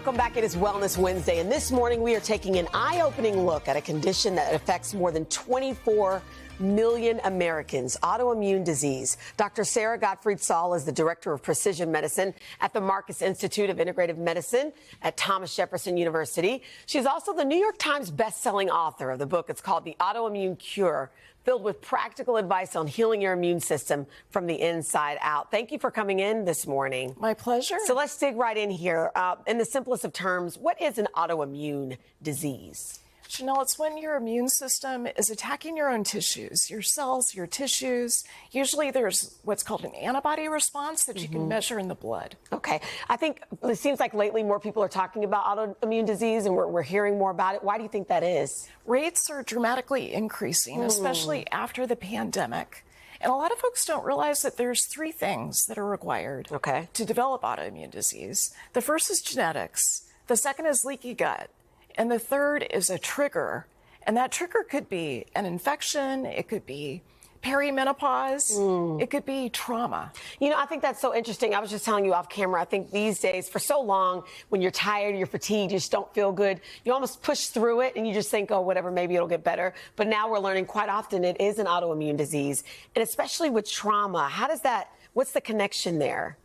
Welcome back. It is Wellness Wednesday, and this morning we are taking an eye-opening look at a condition that affects more than 24 million Americans, autoimmune disease. Dr. Sara Szal is the Director of Precision Medicine at the Marcus Institute of Integrative Medicine at Thomas Jefferson University. She's also the New York Times best-selling author of the book. It's called The Autoimmune Cure, filled with practical advice on healing your immune system from the inside out. Thank you for coming in this morning. My pleasure. So let's dig right in here. In the simplest of terms, what is an autoimmune disease? Chanel, it's when your immune system is attacking your own tissues, your cells, your tissues. Usually there's what's called an antibody response that you can measure in the blood. Okay. I think it seems like lately more people are talking about autoimmune disease and we're hearing more about it. Why do you think that is? Rates are dramatically increasing, especially after the pandemic. And a lot of folks don't realize that there's three things that are required to develop autoimmune disease. The first is genetics. The second is leaky gut. And the third is a trigger. And that trigger could be an infection. It could be perimenopause. It could be trauma. You know, I think that's so interesting. I was just telling you off camera, I think these days, for so long, when you're tired, you're fatigued, you just don't feel good, you almost push through it and you just think, oh, whatever, maybe it'll get better. But now we're learning quite often it is an autoimmune disease. And especially with trauma, what's the connection there?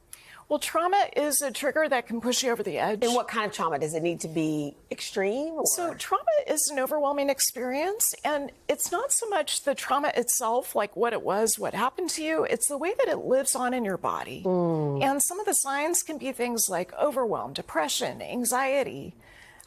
Well, trauma is a trigger that can push you over the edge. And what kind of trauma? Does it need to be extreme? Or? So trauma is an overwhelming experience, and it's not so much the trauma itself, like what it was, what happened to you, it's the way that it lives on in your body. And some of the signs can be things like overwhelm, depression, anxiety,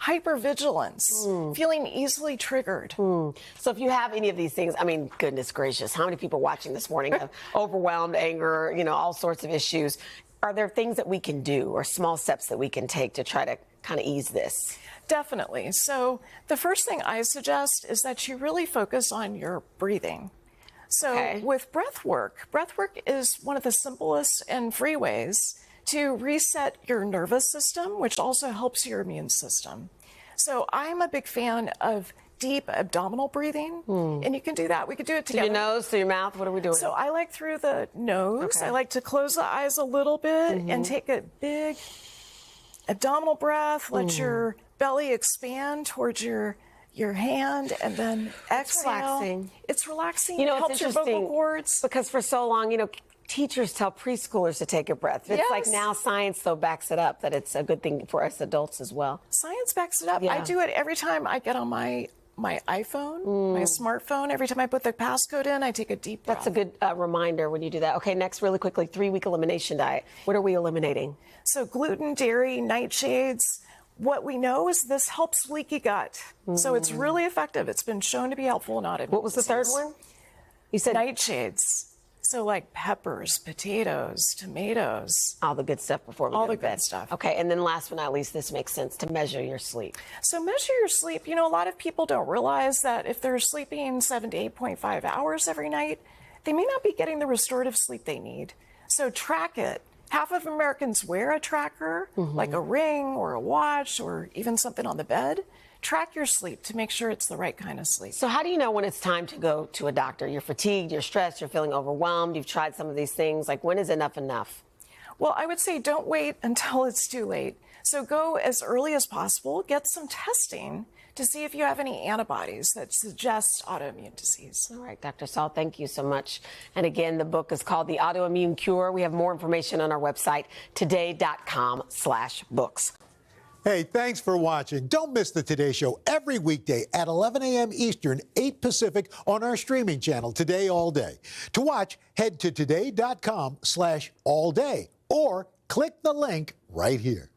hypervigilance, feeling easily triggered. So if you have any of these things, I mean, goodness gracious, how many people watching this morning have overwhelmed, anger, all sorts of issues? Are there things that we can do or small steps that we can take to try to kind of ease this? Definitely. So the first thing I suggest is that you really focus on your breathing. So with breath work is one of the simplest and free ways to reset your nervous system, which also helps your immune system. So I'm a big fan of deep abdominal breathing, and you can do that. We could do it together. Through your nose, through your mouth, what are we doing? So I like through the nose. I like to close the eyes a little bit and take a big abdominal breath. Let your belly expand towards your hand, and then exhale. It's relaxing. It's relaxing. It helps your vocal cords. Because for so long, teachers tell preschoolers to take a breath. It's like now science, though, backs it up that it's a good thing for us adults as well. Science backs it up. I do it every time I get on my iPhone, my smartphone. Every time I put the passcode in, I take a deep breath. That's a good reminder when you do that. Okay, next, really quickly, 3-week elimination diet. What are we eliminating? So gluten, dairy, nightshades. What we know is this helps leaky gut. So it's really effective. It's been shown to be helpful in autoimmune What was the third one? You said nightshades. So like peppers, potatoes, tomatoes. All the good stuff before we go to bed. All the good stuff. Okay, and then last but not least, this makes sense, to measure your sleep. So measure your sleep. A lot of people don't realize that if they're sleeping 7 to 8.5 hours every night, they may not be getting the restorative sleep they need. So track it. Half of Americans wear a tracker, like a ring or a watch or even something on the bed. Track your sleep to make sure it's the right kind of sleep. So how do you know when it's time to go to a doctor? You're fatigued, you're stressed, you're feeling overwhelmed, you've tried some of these things. Like, when is enough enough? Well, I would say don't wait until it's too late. So go as early as possible, get some testing to see if you have any antibodies that suggest autoimmune disease. All right, Dr. Szal, thank you so much. And again, the book is called The Autoimmune Cure. We have more information on our website, today.com/books. Hey, thanks for watching. Don't miss the Today Show every weekday at 11 a.m. Eastern, 8 Pacific on our streaming channel, Today All Day. To watch, head to today.com/allday or click the link right here.